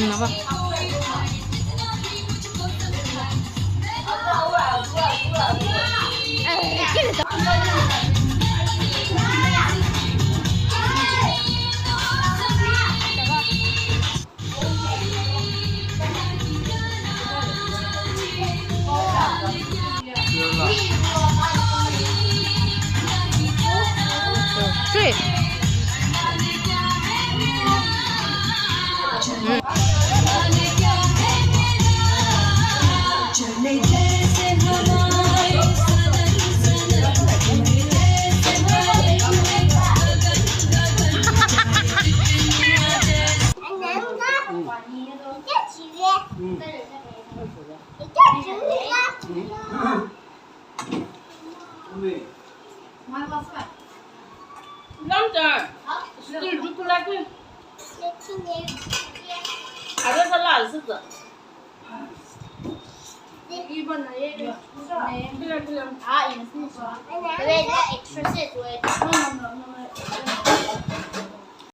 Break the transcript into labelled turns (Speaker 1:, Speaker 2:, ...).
Speaker 1: apa? Gini tuh. Cuy.
Speaker 2: 남자 술 주클라크 알아서 알았어
Speaker 3: 1번은 1.
Speaker 2: 그래
Speaker 3: Ah, in the finish. Wait, that extra set. Wait. No.